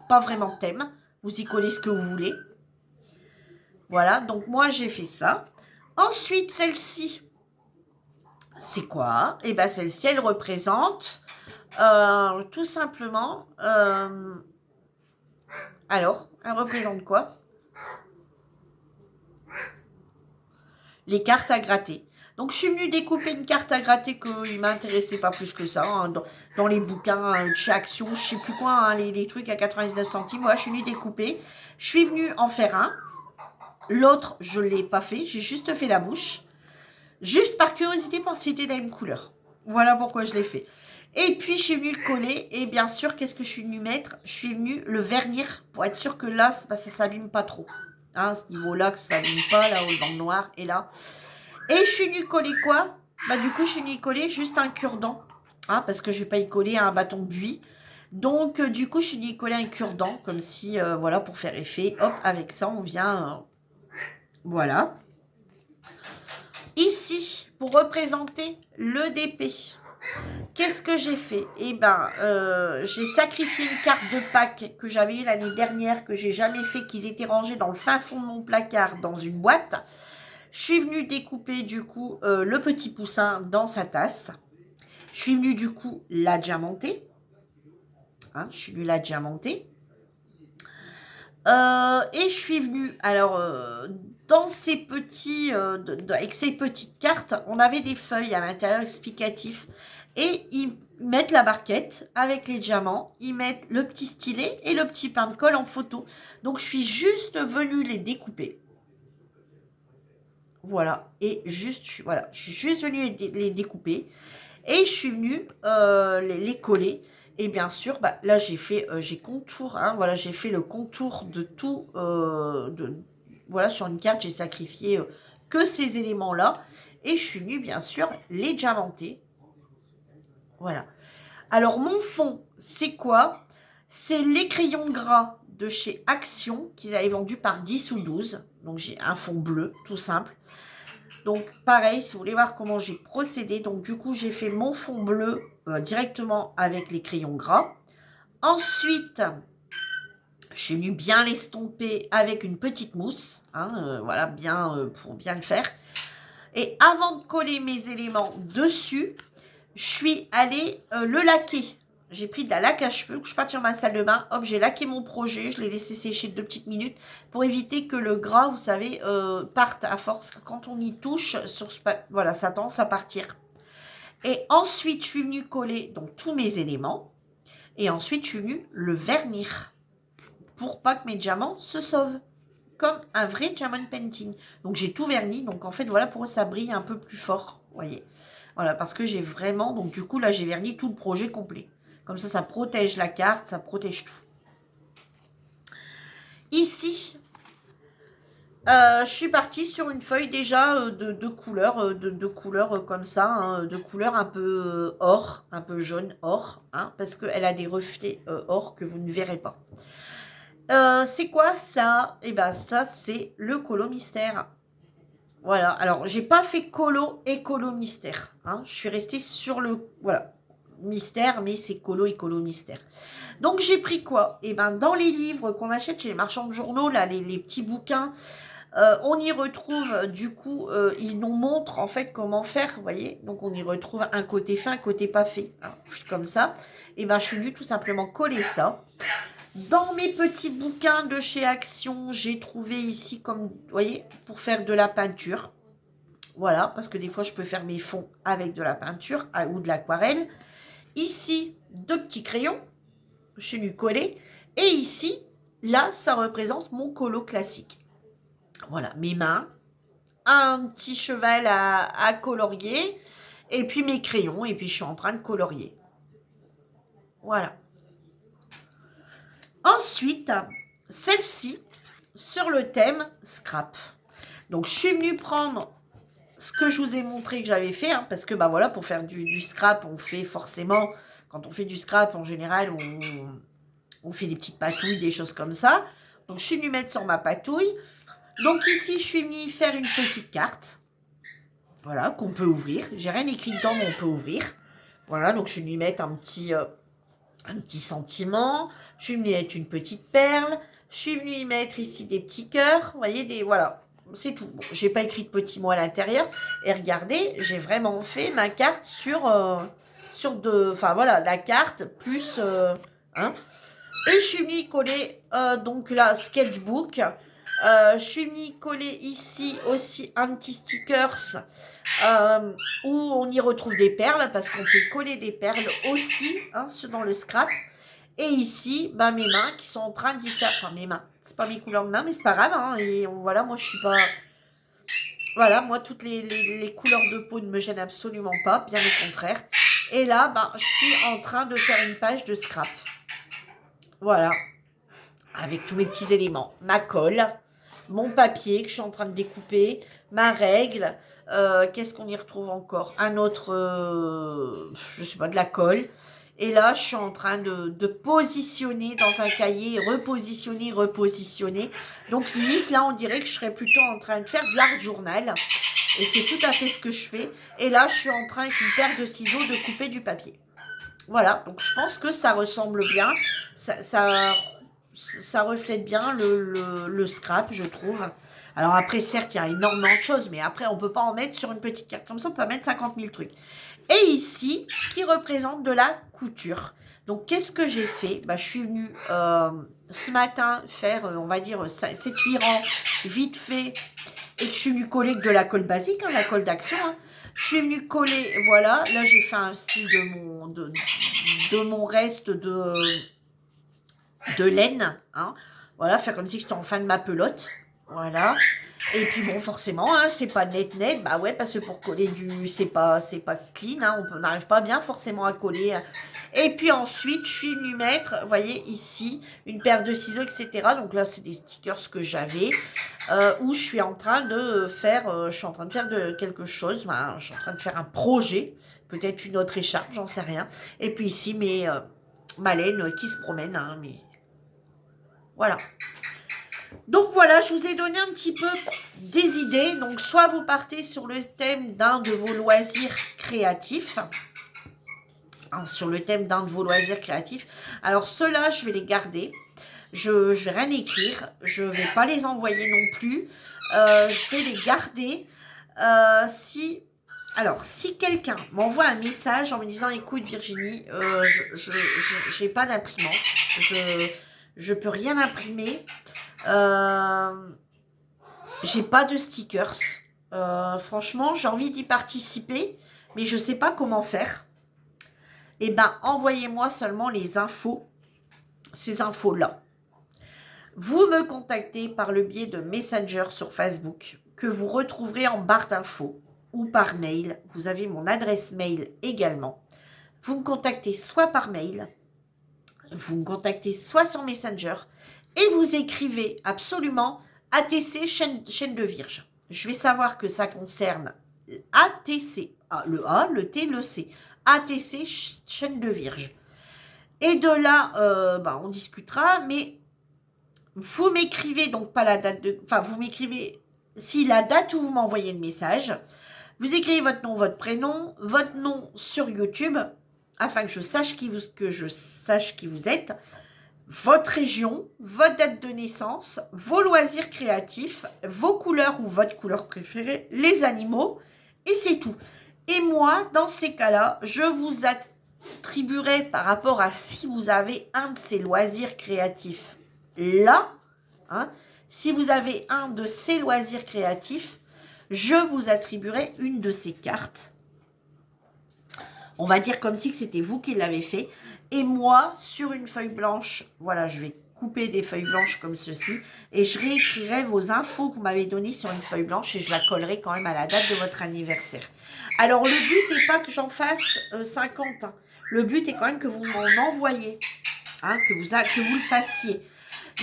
Pas vraiment de thème. Vous y collez ce que vous voulez. Voilà, donc moi j'ai fait ça. Ensuite, celle-ci, c'est quoi ? Eh bien, celle-ci, elle représente tout simplement... alors, elle représente quoi ? Les cartes à gratter. Donc, je suis venue découper une carte à gratter qui ne m'intéressait pas plus que ça. Hein, dans les bouquins de chez Action, je ne sais plus quoi, hein, les trucs à 99 centimes. Moi, je suis venue découper. Je suis venue en faire un. L'autre, je ne l'ai pas fait. J'ai juste fait la bouche. Juste par curiosité pour c'était la même couleur. Voilà pourquoi je l'ai fait. Et puis, je suis venue le coller. Et bien sûr, qu'est-ce que je suis venue mettre ? Je suis venue le vernir pour être sûr que là, ça ne s'abîme pas trop. Hein, à ce niveau-là, que ça ne s'abîme pas, là, au banc noir et là. Et je suis venue coller quoi ? Bah, du coup, je suis venue coller juste un cure-dent. Hein, parce que je ne vais pas y coller un bâton de buis. Donc, du coup, je suis dit coller un cure-dent, comme si, voilà, pour faire effet. Hop, avec ça, on vient, voilà. Ici, pour représenter le DP, qu'est-ce que j'ai fait? Eh ben, j'ai sacrifié une carte de Pâques que j'avais eue l'année dernière, que j'ai jamais fait, qu'ils étaient rangés dans le fin fond de mon placard, dans une boîte. Je suis venue découper, du coup, le petit poussin dans sa tasse. Je suis venue, du coup, la diamanter. Hein, je suis venue la diamanter. Et je suis venue, alors, dans ces petits, avec ces petites cartes, on avait des feuilles à l'intérieur explicatifs. Et ils mettent la barquette avec les diamants, ils mettent le petit stylet et le petit pain de colle en photo. Donc, je suis juste venue les découper. Voilà, et juste, voilà, je suis juste venue les découper. Et je suis venue les coller. Et bien sûr, bah, là, j'ai contour, hein, voilà, j'ai fait le contour de tout, voilà, sur une carte, j'ai sacrifié que ces éléments-là. Et je suis venue, bien sûr, les diamanter. Voilà. Alors, mon fond, c'est quoi? C'est les crayons gras de chez Action, qu'ils avaient vendus par 10 ou 12. Donc, j'ai un fond bleu, tout simple. Donc, pareil, si vous voulez voir comment j'ai procédé, donc du coup, j'ai fait mon fond bleu directement avec les crayons gras. Ensuite, je suis venue bien l'estomper avec une petite mousse, hein, voilà, bien pour bien le faire. Et avant de coller mes éléments dessus, je suis allée le laquer. J'ai pris de la laque à cheveux, je suis partie dans ma salle de bain, hop, j'ai laqué mon projet, je l'ai laissé sécher 2 petites minutes pour éviter que le gras, vous savez, parte à force. Quand on y touche, voilà, ça tendance à partir. Et ensuite, je suis venue coller donc tous mes éléments. Et ensuite, je suis venue le vernir pour pas que mes diamants se sauvent. Comme un vrai diamond painting. Donc, j'ai tout verni. Donc, en fait, voilà pourquoi ça brille un peu plus fort. Vous voyez. Voilà, parce que j'ai vraiment... Donc, du coup, là, j'ai verni tout le projet complet. Comme ça protège la carte, ça protège tout. Ici, je suis partie sur une feuille déjà de couleurs, de couleurs comme ça, hein, de couleurs un peu or, un peu jaune or, hein, parce qu'elle a des reflets or que vous ne verrez pas. C'est quoi ça? Eh bien, ça, c'est le colo mystère. Voilà, alors, j'ai pas fait colo et colo mystère. Hein. Je suis restée sur le... Voilà, mystère, mais c'est colo et colo mystère. Donc, j'ai pris quoi? Eh bien, dans les livres qu'on achète chez les marchands de journaux, là, les petits bouquins, on y retrouve, du coup, ils nous montrent, en fait, comment faire, vous voyez? Donc, on y retrouve un côté fait, un côté pas fait. Hein, comme ça. Et bien, je suis venue tout simplement coller ça. Dans mes petits bouquins de chez Action, j'ai trouvé ici, comme, vous voyez, pour faire de la peinture. Voilà, parce que des fois, je peux faire mes fonds avec de la peinture ou de l'aquarelle. Ici, 2 petits crayons. Je suis venue coller. Et ici, là, ça représente mon colo classique. Voilà, mes mains, un petit cheval à colorier, et puis mes crayons, et puis je suis en train de colorier. Voilà. Ensuite, celle-ci, sur le thème scrap. Donc, je suis venue prendre ce que je vous ai montré que j'avais fait, hein, parce que, bah voilà, pour faire du scrap, on fait forcément, quand on fait du scrap, en général, on fait des petites patouilles, des choses comme ça. Donc, je suis venue mettre sur ma patouille. Donc, ici, je suis venue faire une petite carte. Voilà, qu'on peut ouvrir. J'ai rien écrit dedans, mais on peut ouvrir. Voilà, donc je suis venue mettre un petit sentiment. Je suis venue mettre une petite perle. Je suis venue y mettre ici des petits cœurs. Vous voyez, voilà, c'est tout. Bon, j'ai pas écrit de petits mots à l'intérieur. Et regardez, j'ai vraiment fait ma carte sur enfin voilà, la carte plus, hein. Et je suis venue coller, donc la sketchbook. Je suis venue coller ici aussi un petit stickers où on y retrouve des perles parce qu'on peut coller des perles aussi, hein, dans le scrap. Et ici, bah, mes mains qui sont en train d'y faire. Enfin, mes mains. C'est pas mes couleurs de main, mais c'est pas grave. Hein, et voilà, moi, je suis pas. Voilà, moi, toutes les couleurs de peau ne me gênent absolument pas, bien au contraire. Et là, bah, je suis en train de faire une page de scrap. Voilà. Avec tous mes petits éléments. Ma colle, mon papier que je suis en train de découper, ma règle. Qu'est-ce qu'on y retrouve encore? Un autre, je sais pas, de la colle. Et là, je suis en train de positionner dans un cahier, repositionner, repositionner. Donc, limite, là, on dirait que je serais plutôt en train de faire de l'art journal. Et c'est tout à fait ce que je fais. Et là, je suis en train, avec une paire de ciseaux, de couper du papier. Voilà, donc je pense que ça ressemble bien. Ça reflète bien le scrap, je trouve. Alors après, certes, il y a énormément de choses, mais après, on ne peut pas en mettre sur une petite carte comme ça, on peut mettre 50 000 trucs. Et ici, qui représente de la couture. Donc, qu'est-ce que j'ai fait? Je suis venue ce matin faire, on va dire, 7-8 rangs vite fait, et que je suis venue coller que de la colle basique, la colle d'action. Je suis venue coller, voilà, là j'ai fait un style de mon reste de laine, voilà, faire comme si j'étais en fin de ma pelote, voilà. Et puis bon, forcément, c'est pas net, bah ouais, parce que pour coller c'est pas clean, on n'arrive pas bien forcément à coller. Et puis ensuite, je suis venue mettre, vous voyez ici, une paire de ciseaux, etc. Donc là, c'est des stickers que j'avais, où je suis en train de faire, quelque chose, je suis en train de faire un projet, peut-être une autre écharpe, j'en sais rien. Et puis ici, ma laine qui se promène, mais voilà. Donc voilà, je vous ai donné un petit peu des idées. Donc soit vous partez sur le thème d'un de vos loisirs créatifs. Sur le thème d'un de vos loisirs créatifs. Alors ceux-là, je vais les garder. Je vais rien écrire. Je ne vais pas les envoyer non plus. Je vais les garder. Si quelqu'un m'envoie un message en me disant, écoute Virginie, je n'ai pas d'imprimante. Je peux rien imprimer. J'ai pas de stickers. Franchement, j'ai envie d'y participer, mais je sais pas comment faire. Eh ben, envoyez-moi seulement les infos, ces infos-là. Vous me contactez par le biais de Messenger sur Facebook, que vous retrouverez en barre d'infos, ou par mail. Vous avez mon adresse mail également. Vous me contactez soit par mail, vous me contactez soit sur Messenger, et vous écrivez absolument ATC chaîne de Vierge. Je vais savoir que ça concerne ATC, le A, le T, le C. ATC chaîne de Vierge. Et de là, on discutera, mais vous m'écrivez donc pas la date de... Enfin, vous m'écrivez si la date où vous m'envoyez le message. Vous écrivez votre nom, votre prénom, votre nom sur YouTube, afin que je sache qui vous êtes, votre région, votre date de naissance, vos loisirs créatifs, vos couleurs ou votre couleur préférée, les animaux, et c'est tout. Et moi, dans ces cas-là, je vous attribuerai par rapport à si vous avez un de ces loisirs créatifs là, si vous avez un de ces loisirs créatifs, je vous attribuerai une de ces cartes. On va dire comme si c'était vous qui l'avez fait. Et moi, sur une feuille blanche, voilà, je vais couper des feuilles blanches comme ceci. Et je réécrirai vos infos que vous m'avez données sur une feuille blanche et je la collerai quand même à la date de votre anniversaire. Alors, le but n'est pas que j'en fasse 50. Le but est quand même que vous m'en envoyez, que vous le fassiez.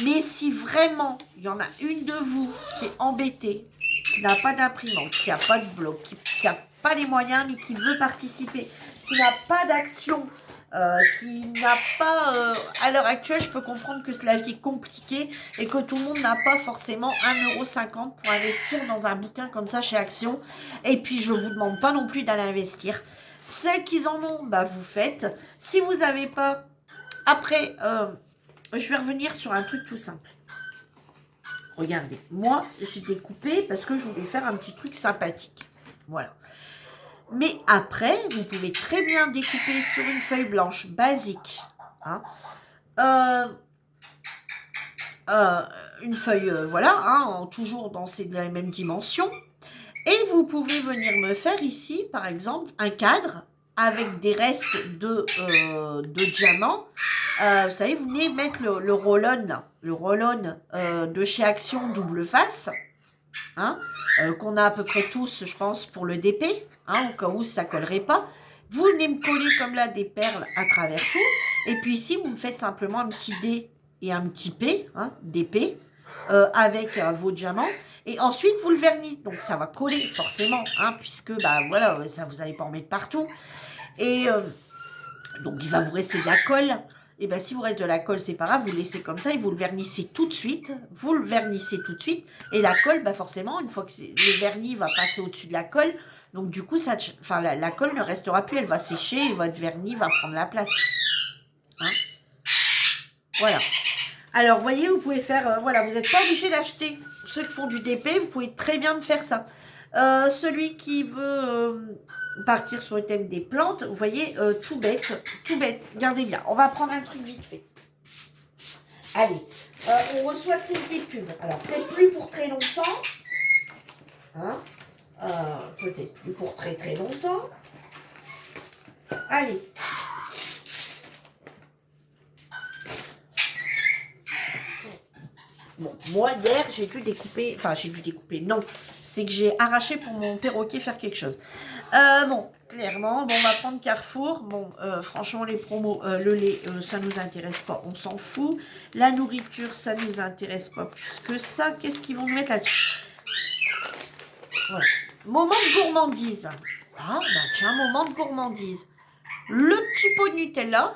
Mais si vraiment, il y en a une de vous qui est embêtée, qui n'a pas d'imprimante, qui n'a pas de bloc, qui n'a pas les moyens, mais qui veut participer, qui n'a pas d'action, qui n'a pas... à l'heure actuelle, je peux comprendre que la vie est compliquée et que tout le monde n'a pas forcément 1,50 € pour investir dans un bouquin comme ça chez Action. Et puis, je ne vous demande pas non plus d'aller investir. Celles qui en ont, vous faites. Si vous n'avez pas... Après, je vais revenir sur un truc tout simple. Regardez, moi, j'ai découpé parce que je voulais faire un petit truc sympathique. Voilà. Mais après, vous pouvez très bien découper sur une feuille blanche basique. Une feuille, toujours dans les mêmes dimensions. Et vous pouvez venir me faire ici, par exemple, un cadre avec des restes de diamants. Vous savez, vous venez mettre le roll-on de chez Action double face, qu'on a à peu près tous, je pense, pour le DP, au cas où ça ne collerait pas. Vous venez me coller comme là des perles à travers tout. Et puis ici, vous me faites simplement un petit D et un petit P, DP, avec vos diamants. Et ensuite, vous le vernissez. Donc, ça va coller forcément, puisque, ça, vous n'allez pas en mettre partout. Et Donc, il va vous rester de la colle. Et bien, si vous reste de la colle, c'est pas grave, vous le laissez comme ça et vous le vernissez tout de suite. Vous le vernissez tout de suite. Et la colle, bah forcément, une fois que le vernis va passer au-dessus de la colle, donc du coup, la colle ne restera plus, elle va sécher et votre vernis va prendre la place. Hein, voilà. Alors, vous voyez, vous pouvez faire, voilà, vous n'êtes pas obligé d'acheter. Ceux qui font du DP, vous pouvez très bien me faire ça. Celui qui veut partir sur le thème des plantes, vous voyez, tout bête, regardez bien. On va prendre un truc vite fait. Allez, on reçoit tous des pubs. Alors, peut-être plus pour très longtemps. Hein, peut-être plus pour très très longtemps. Allez. Bon, moi, hier, j'ai dû découper, non, c'est que j'ai arraché pour mon perroquet faire quelque chose. Bon, clairement, bon, on va prendre Carrefour. Bon, franchement, les promos, le lait, ça nous intéresse pas, on s'en fout. La nourriture, ça nous intéresse pas plus que ça. Qu'est-ce qu'ils vont mettre là-dessus? Voilà. Moment de gourmandise. Ah, bah tiens, moment de gourmandise. Le petit pot de Nutella.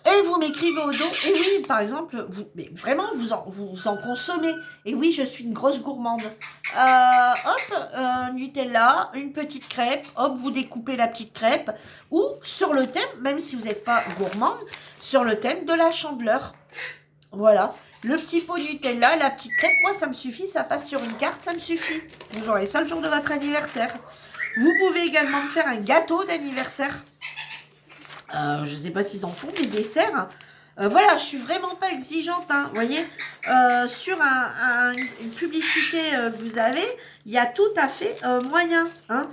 Et vous m'écrivez au dos, et oui, par exemple, mais vraiment, vous en consommez. Et oui, je suis une grosse gourmande. Nutella, une petite crêpe, hop, vous découpez la petite crêpe. Ou sur le thème, même si vous n'êtes pas gourmande, sur le thème de la Chandeleur. Voilà, le petit pot Nutella, la petite crêpe, moi ça me suffit, ça passe sur une carte, ça me suffit. Vous aurez ça le jour de votre anniversaire. Vous pouvez également me faire un gâteau d'anniversaire. Je ne sais pas s'ils en font des desserts. Voilà, je suis vraiment pas exigeante. Hein, vous voyez, sur une publicité que vous avez, il y a tout à fait moyen. Hein.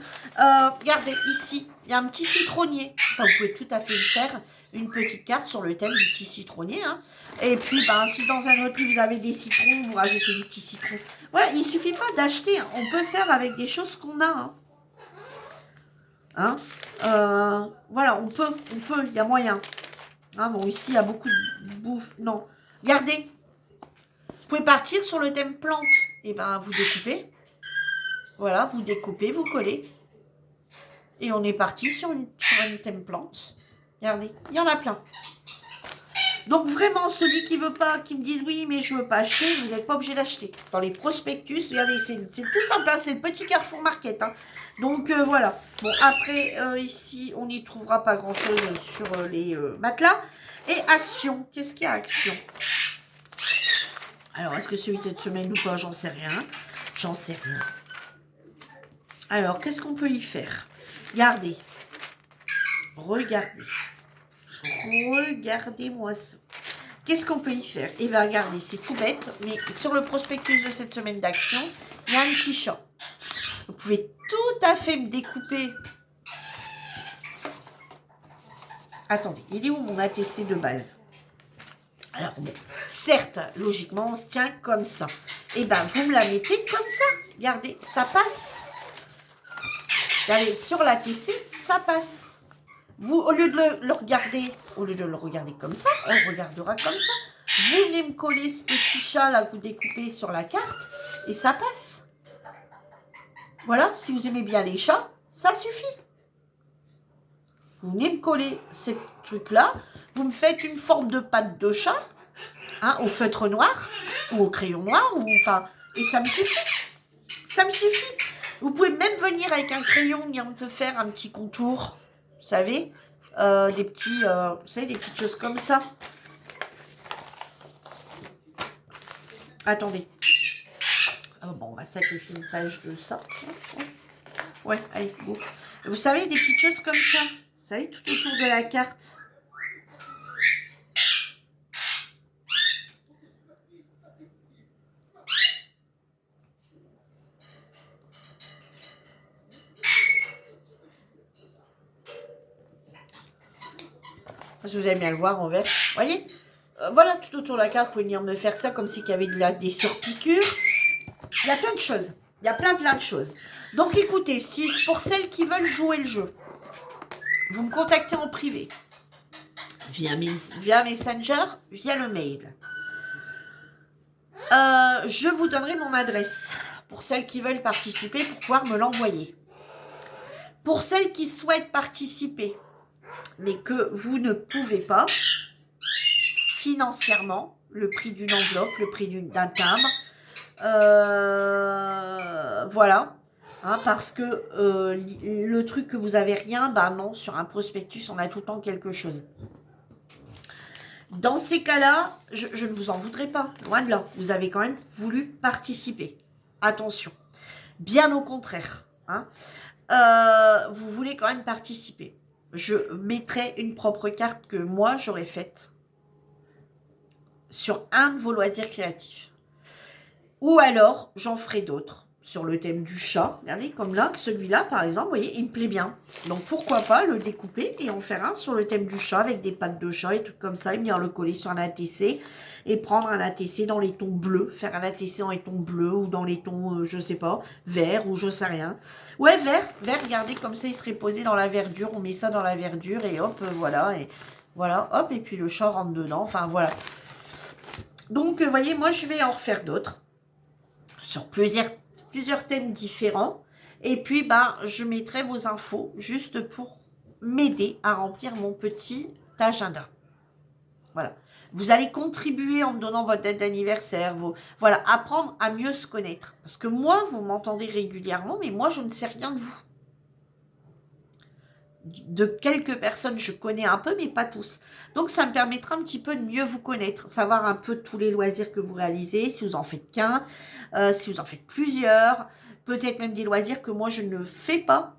Regardez, ici, il y a un petit citronnier. Enfin, vous pouvez tout à fait faire une petite carte sur le thème du petit citronnier. Hein. Et puis, ben, si dans un autre livre, vous avez des citrons, vous rajoutez du petit citron. Voilà, il ne suffit pas d'acheter. Hein. On peut faire avec des choses qu'on a. Hein. Hein, voilà, on peut, il y a moyen. Hein, bon, ici, il y a beaucoup de bouffe. Non, regardez. Vous pouvez partir sur le thème plante. Et ben, vous découpez. Voilà, vous découpez, vous collez. Et on est parti sur un thème plante. Regardez, il y en a plein. Donc vraiment, celui qui veut pas, qui me dise oui, mais je veux pas acheter, vous n'êtes pas obligé d'acheter. Dans les prospectus, regardez, c'est tout simple, hein, c'est le petit Carrefour Market. Hein. Donc voilà. Bon, après, ici, on n'y trouvera pas grand-chose sur les matelas. Et Action, qu'est-ce qu'il y a Action? Alors, est-ce que celui de cette semaine ou pas? J'en sais rien. J'en sais rien. Alors, qu'est-ce qu'on peut y faire? Regardez. Regardez. Regardez-moi ça. Qu'est-ce qu'on peut y faire? Eh bien, regardez, c'est tout bête, mais sur le prospectus de cette semaine d'Action, il y a un petit chat. Vous pouvez tout à fait me découper. Attendez, il est où mon ATC de base? Alors, bon, certes, logiquement, on se tient comme ça. Eh bien, vous me la mettez comme ça. Regardez, ça passe. Regardez, sur l'ATC, ça passe. Vous, au lieu de le regarder, comme ça, on le regardera comme ça. Vous venez me coller ce petit chat là que vous découpez sur la carte et ça passe. Voilà, si vous aimez bien les chats, ça suffit. Vous venez me coller ces trucs là, vous me faites une forme de patte de chat, hein, au feutre noir ou au crayon noir, ou enfin, et ça me suffit. Ça me suffit. Vous pouvez même venir avec un crayon, venir me faire un petit contour. Vous savez, des petits, vous savez, des petites choses comme ça. Attendez. Oh, bon, on va sacrifier une page de ça. Ouais, allez, go. Vous savez, des petites choses comme ça. Vous savez, tout autour de la carte. Si vous allez bien le voir en vert. Vous voyez, voilà, tout autour de la carte, vous pouvez venir me faire ça comme s'il y avait des surpiqûres. Il y a plein de choses. Il y a plein de choses. Donc écoutez, si pour celles qui veulent jouer le jeu, vous me contactez en privé, via Messenger, via le mail. Je vous donnerai mon adresse pour celles qui veulent participer pour pouvoir me l'envoyer. Pour celles qui souhaitent participer, mais que vous ne pouvez pas financièrement, le prix d'une enveloppe, le prix d'un timbre, voilà, hein, parce que le truc que vous avez rien, bah non, sur un prospectus, on a tout le temps quelque chose. Dans ces cas-là, je ne vous en voudrais pas, loin de là. Vous avez quand même voulu participer. Attention, bien au contraire, hein. Vous voulez quand même participer. Je mettrai une propre carte que moi, j'aurais faite sur un de vos loisirs créatifs. Ou alors, j'en ferai d'autres sur le thème du chat. Regardez, comme là, celui-là, par exemple, vous voyez, il me plaît bien. Donc, pourquoi pas le découper et en faire un sur le thème du chat avec des pattes de chat et tout comme ça, et venir le coller sur un ATC et prendre un ATC dans les tons bleus, faire un ATC dans les tons bleus ou dans les tons, je sais pas, vert ou je sais rien. Ouais, vert, regardez, comme ça, il serait posé dans la verdure. On met ça dans la verdure et hop, voilà, hop, et puis le chat rentre dedans. Enfin, voilà. Donc, vous voyez, moi, je vais en refaire d'autres sur plusieurs thèmes différents. Et puis, ben, je mettrai vos infos juste pour m'aider à remplir mon petit agenda. Voilà. Vous allez contribuer en me donnant votre date d'anniversaire. Voilà, apprendre à mieux se connaître. Parce que moi, vous m'entendez régulièrement, mais moi, je ne sais rien de vous. De quelques personnes, je connais un peu, mais pas tous. Donc, ça me permettra un petit peu de mieux vous connaître, savoir un peu tous les loisirs que vous réalisez, si vous en faites qu'un, si vous en faites plusieurs, peut-être même des loisirs que moi, je ne fais pas.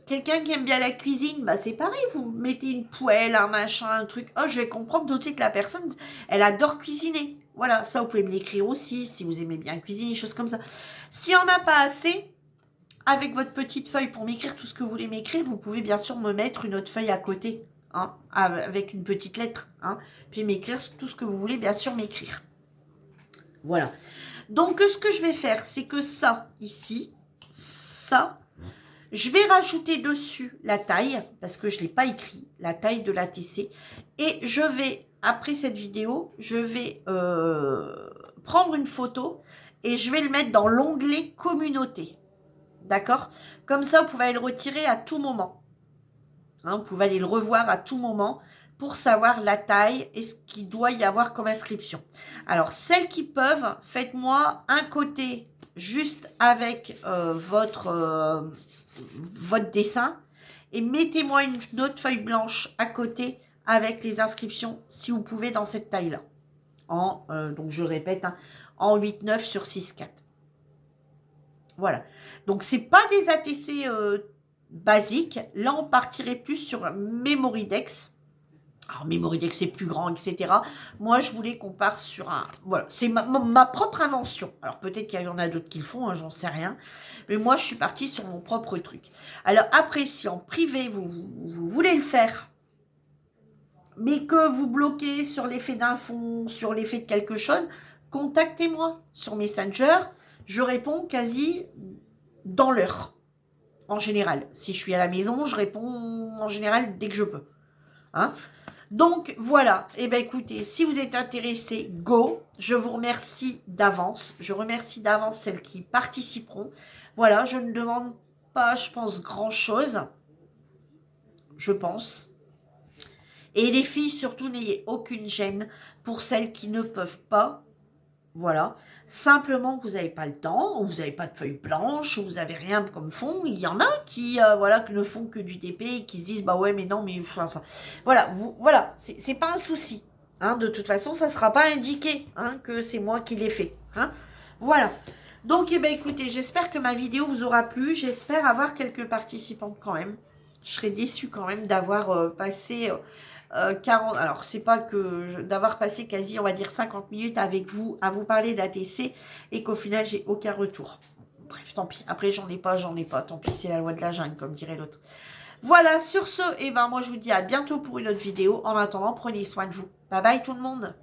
Quelqu'un qui aime bien la cuisine, bah c'est pareil, vous mettez une poêle, un machin, un truc, oh, je vais comprendre tout de suite que la personne, elle adore cuisiner. Voilà, ça, vous pouvez me l'écrire aussi, si vous aimez bien cuisiner, des choses comme ça. S'il n'y en a pas assez, avec votre petite feuille pour m'écrire tout ce que vous voulez m'écrire, vous pouvez bien sûr me mettre une autre feuille à côté, hein, avec une petite lettre, hein, puis m'écrire tout ce que vous voulez bien sûr m'écrire. Voilà. Donc, ce que je vais faire, c'est que ça, ici, ça, je vais rajouter dessus la taille, parce que je ne l'ai pas écrit, la taille de l'ATC, et je vais, après cette vidéo, je vais prendre une photo et je vais le mettre dans l'onglet communauté. D'accord? Comme ça, vous pouvez aller le retirer à tout moment. Hein, vous pouvez aller le revoir à tout moment pour savoir la taille et ce qu'il doit y avoir comme inscription. Alors, celles qui peuvent, faites-moi un côté juste avec votre dessin et mettez-moi une autre feuille blanche à côté avec les inscriptions, si vous pouvez, dans cette taille-là. Donc, je répète, hein, en 8-9 sur 6-4. Voilà. Donc, ce n'est pas des ATC basiques. Là, on partirait plus sur Memoridex. Alors, Memoridex, c'est plus grand, etc. Moi, je voulais qu'on parte sur un... Voilà, c'est ma propre invention. Alors, peut-être qu'il y en a d'autres qui le font, hein, j'en sais rien. Mais moi, je suis partie sur mon propre truc. Alors, après, si en privé, vous voulez le faire, mais que vous bloquez sur l'effet d'un fond, sur l'effet de quelque chose, contactez-moi sur Messenger. Je réponds quasi dans l'heure, en général. Si je suis à la maison, je réponds en général dès que je peux. Hein? Donc, voilà. Eh bien, écoutez, si vous êtes intéressés, go. Je vous remercie d'avance. Je remercie d'avance celles qui participeront. Voilà, je ne demande pas, je pense, grand-chose. Je pense. Et les filles, surtout, n'ayez aucune gêne pour celles qui ne peuvent pas. Voilà, simplement vous n'avez pas le temps, ou vous n'avez pas de feuille blanche, ou vous n'avez rien comme fond. Il y en a qui voilà, ne font que du TP et qui se disent bah ouais mais non mais enfin, ça. Voilà, voilà, c'est pas un souci. Hein, de toute façon, ça ne sera pas indiqué hein, que c'est moi qui l'ai fait. Hein. Voilà. Donc eh ben, écoutez, j'espère que ma vidéo vous aura plu. J'espère avoir quelques participantes quand même. Je serais déçue quand même d'avoir passé 40, alors c'est pas que d'avoir passé quasi on va dire 50 minutes avec vous à vous parler d'ATC et qu'au final j'ai aucun retour. Bref, tant pis, après j'en ai pas, tant pis, c'est la loi de la jungle comme dirait l'autre. Voilà, sur ce, et ben moi je vous dis à bientôt pour une autre vidéo. En attendant, prenez soin de vous. Bye bye tout le monde.